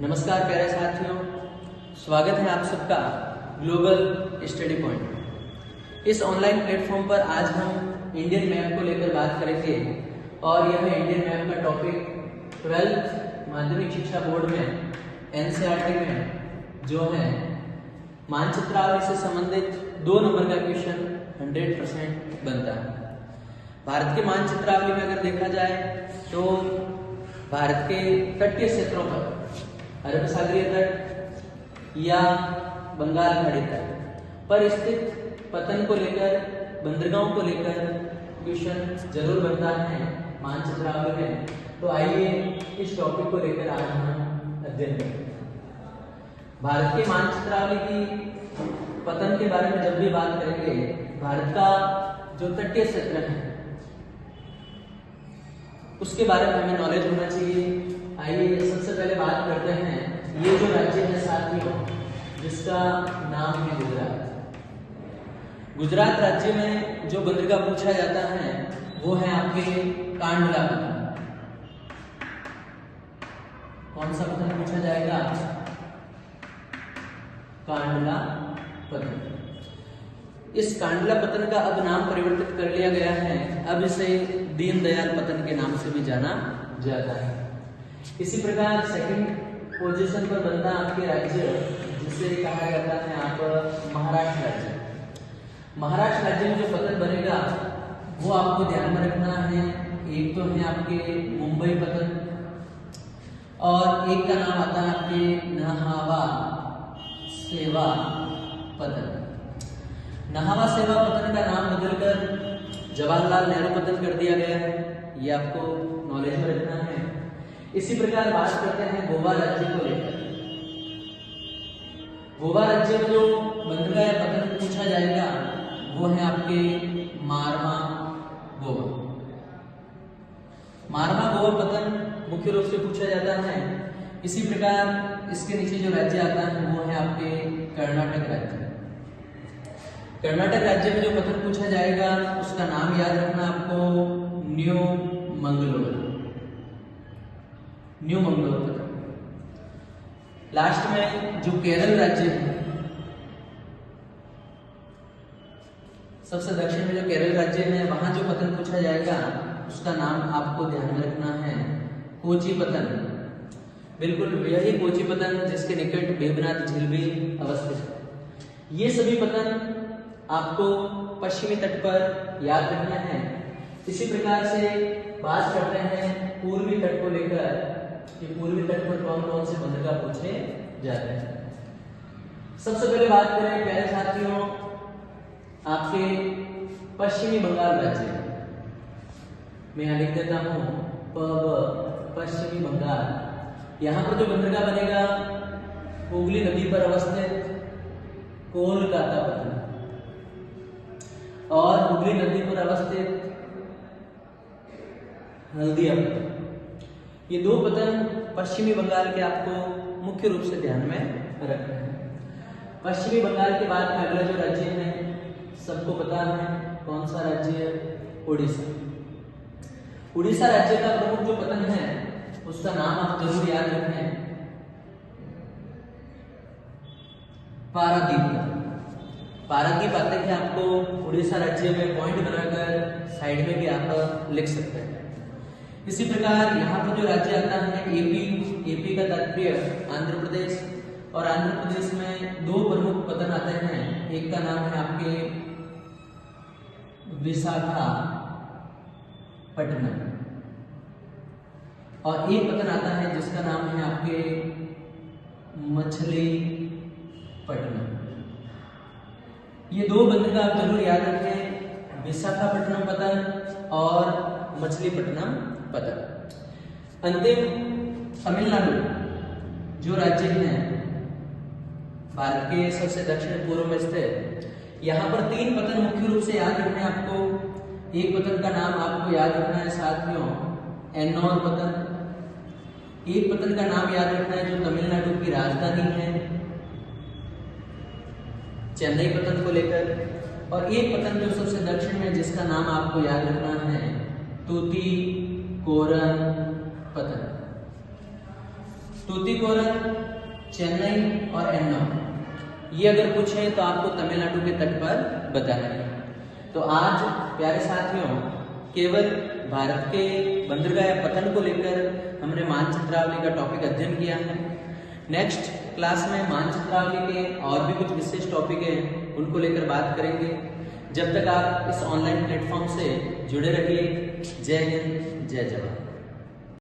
नमस्कार प्यारे साथियों, स्वागत है आप सबका ग्लोबल स्टडी पॉइंट। इस ऑनलाइन प्लेटफॉर्म पर आज हम इंडियन मैप को लेकर बात करेंगे और यह इंडियन मैप का टॉपिक 12th माध्यमिक शिक्षा बोर्ड में एनसीईआरटी में जो है मानचित्रावली से संबंधित 2 नंबर का क्वेश्चन 100% बनता है। भारत के मानचित्रावली में अगर देखा जाए तो भारत के तटीय क्षेत्रों पर अरब सागरीय तट या बंगाल खाड़ी तट पर स्थित पतन को लेकर, बंदरगाहों को लेकर क्वेश्चन जरूर बनता है मानचित्रावली में। तो आइए इस टॉपिक को लेकर आज हम अध्ययन करें। भारत के मानचित्रावली की पतन के बारे में जब भी बात करेंगे, भारत का जो तटीय क्षेत्र है उसके बारे में हमें नॉलेज होना चाहिए। आइए सबसे पहले बात करते हैं ये जो राज्य है साथियों, जिसका नाम है गुजरात। गुजरात राज्य में जो बंदरगाह पूछा जाता है वो है आपके कांडला पतन। कौन सा पतन पूछा जाएगा? कांडला पतन। इस कांडला पतन का अब नाम परिवर्तित कर लिया गया है, अब इसे दीनदयाल पतन के नाम से भी जाना जाता है। इसी प्रकार सेकंड पोजीशन पर बनता आपके राज्य जिसे कहा जाता है आप महाराष्ट्र राज्य। महाराष्ट्र राज्य में जो पतन बनेगा वो आपको ध्यान में रखना है। एक तो है आपके मुंबई पतन और एक का नाम आता है आपके नहावा सेवा पतन। नहावा सेवा पतन का नाम बदलकर जवाहरलाल नेहरू पतन कर दिया गया है, ये आपको नॉलेज में रखना है। इसी प्रकार बात करते हैं गोवा राज्य को लेकर। गोवा राज्य में जो बंदरगाह या पतन पूछा जाएगा वो है आपके मारवा गोवा। मारवा गोवा पतन मुख्य रूप से पूछा जाता है। इसी प्रकार इसके नीचे जो राज्य आता है वो है आपके कर्नाटक राज्य। कर्नाटक राज्य में जो पतन पूछा जाएगा उसका नाम याद रखना आपको न्यू मंगलोर पतन। लास्ट में जो केरल राज्य है, सबसे दक्षिण में जो केरल राज्य है वहां जो पतन पूछा जाएगा उसका नाम आपको ध्यान में रखना है कोची पतन। बिल्कुल यही कोची पतन जिसके निकट बेबनाथ झील भी अवस्थित है। ये सभी पतन आपको पश्चिमी तट पर याद रखना है। इसी प्रकार से बात करते हैं पूर्वी तट को लेकर कि पूर्वी तट पर कौन कौन से बंदरगाह पूछे जाते हैं। सबसे पहले बात करें प्यारे साथियों आपके पश्चिमी बंगाल राज्य में। यहां लिख देता हूं पश्चिमी बंगाल। यहां पर जो बंदरगाह बनेगा हुगली नदी पर अवस्थित कोलकाता पतन और हुगली नदी पर अवस्थित हल्दिया पतन। ये 2 पतन पश्चिमी बंगाल के आपको मुख्य रूप से ध्यान में रखना है। पश्चिमी बंगाल के बाद में अगला जो राज्य है सबको पता है कौन सा राज्य है? उड़ीसा। उड़ीसा राज्य का प्रमुख जो पतन है उसका नाम आप जरूर याद रखें, पारादीप पतन। पारादीप आते हैं आपको उड़ीसा राज्य में पॉइंट बनाकर साइड में भी आप लिख सकते हैं। इसी प्रकार यहाँ पर जो राज्य आता है एपी का तात्पर्य आंध्र प्रदेश, और आंध्र प्रदेश में 2 प्रमुख पतन आते हैं। एक का नाम है आपके विशाखापट्टनम और एक पतन आता है जिसका नाम है आपके मछलीपट्टनम। ये 2 बंदरगाह आप जरूर याद रखें, विशाखापट्टनम पतन और मछलीपट्टनम पतन। अंतिम तमिलनाडु जो राज्य है भारत के सबसे दक्षिण पूर्व में स्थित, यहाँ पर 3 पतन मुख्य रूप से याद रखने आपको। एक पतन का नाम आपको याद रखना है साथियों एन्नोर पतन। एक पतन का नाम याद रखना है जो तमिलनाडु की राजधानी है चेन्नई पतन को लेकर, और एक पतन जो सबसे दक्षिण में जिसका नाम आपको याद रखना है तूतीकोरन पतन। टूतीकोरन, चेन्नई और एन्नम। ये अगर पूछे तो आपको तमिलनाडु के तट पर बताना है। तो आज प्यारे साथियों केवल भारत के बंदरगाह या पतन को लेकर हमने मानचित्रावली का टॉपिक अध्ययन किया है। नेक्स्ट क्लास में मानचित्रावली के और भी कुछ विशेष टॉपिक हैं, उनको लेकर बात करेंगे। जब तक आप इस ऑनलाइन प्लेटफॉर्म से जुड़े रहिए। जय हिंद, जय जवान।